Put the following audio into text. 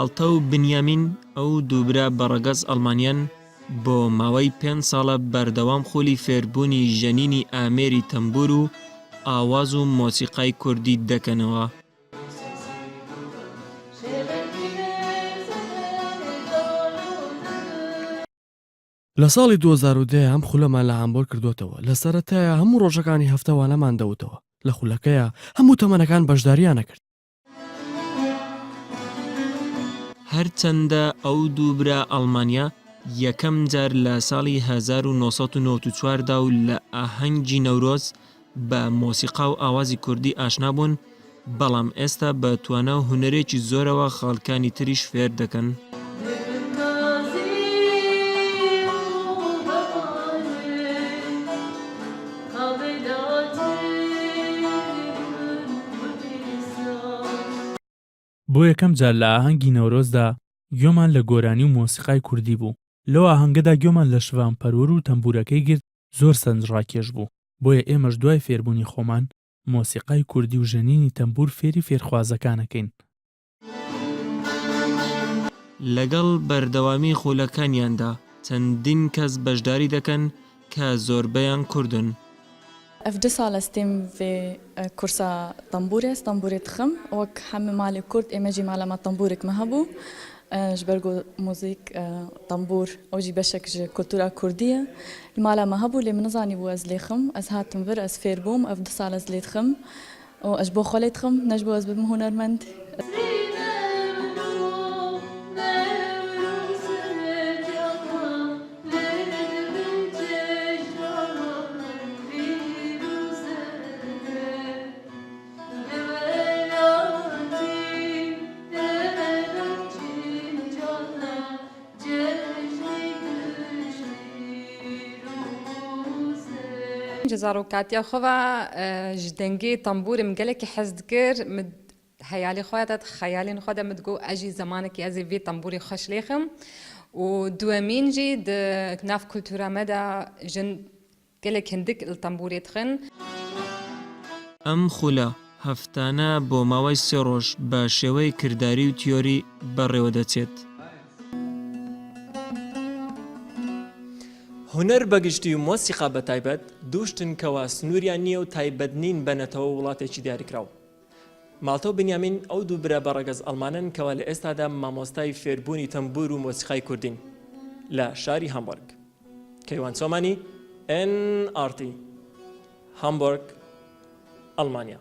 مالتە و بنیامین ئەو دووبرا بەڕەگەز ئەڵمانیان بۆ ماوەی 5 ساڵە بەردەوام خۆلی فێربوونی ژەنینی ئامێری تەمبور و ئاواز و مۆسیقای کوردی دەکەنەوە. لە ساڵی 2010 ئەم خولەمان لە هامبۆرگ کردوتەوە. لە سەرەتایە هەموو ڕۆژەکانی هەفتەوانەمان دەوتەوە. لە خولەکەیە هەموو تەمەنەکان بەشداریانە کرد. هەرچەندە ئەو دووبرا ئەڵمانیا یەکەم جار لە ساڵی 1994 دا و لە ئاهەنگی نەورۆز بە مۆسیقا و ئاوازی کوردی ئاشنا بوون، بەڵام ئێستا بە توانە و هونەرێکی زۆرەوە خاڵکانی تریش فێر دەکەن. بۆ یەکەم جار لە ئاهەنگی نەورۆزدا گوێمان لە گۆرانی و مۆسیقای کوردی بوو. لەو ئاهەنگەدا گوێمان لە شڤان پەروەر و تەمبورەکەی گرت، زۆر سەرنجڕاکێش بوو. بۆیە ئێمەش دوای فێربوونی خۆمان مۆسیقای کوردی و ژەنینی تەمبور فێری فێرخوازەکانەکەین. لەگەڵ بەردەوامی خولەکانیاندا چەندین کەس بەشداری دەکەن کە زۆربەیان کوردن. أفدي سالة ستيم في كورسا طنبورة تخم وك حمي مالي كورد إيماجي معلمة طنبورك مهبو جبرجو موزيك طنبور أوجي بشك كولتورا كردية المعلمة مهبو اللي منظاني بو أزلي خم أز هاتنفر أز فيربوم أفدي سالة زلي تخم وأجبو خالي تخم نجبو أز بمهنرمند. جزارو كاتيا خوا جدنجي طنبوري مقالك حزدكر مد هيالي خواتت خيالي نخودا مدقو أجي زمانك يازي في طنبوري خوش ليخم ودوامين جي ناف كولتورا مدى جن قالك هندك الطنبوري تخن. ئەم خولە هەفتانە بۆ ماوەی 3 ڕۆژ بە شێوەی کردداری و تیۆری بەڕێوە دەچێت. هونەر بەگشتی و مۆسیقا بە تایبەت دووشتن کەوا سنووریان نییە و تایبەت نین بەنەتەوە وڵاتێکی دیاریکراو. مالتە و بنیامین ئەو دووبرە بەڕەگەز ئەڵمانن کەوا لە ئێستادا مامۆستای فێربوونی تەمبور و مۆسیقای کوردین لە شاری هامبۆرگ. کەیوان سۆمانی NRT هامبۆرگ ئەڵمانیا.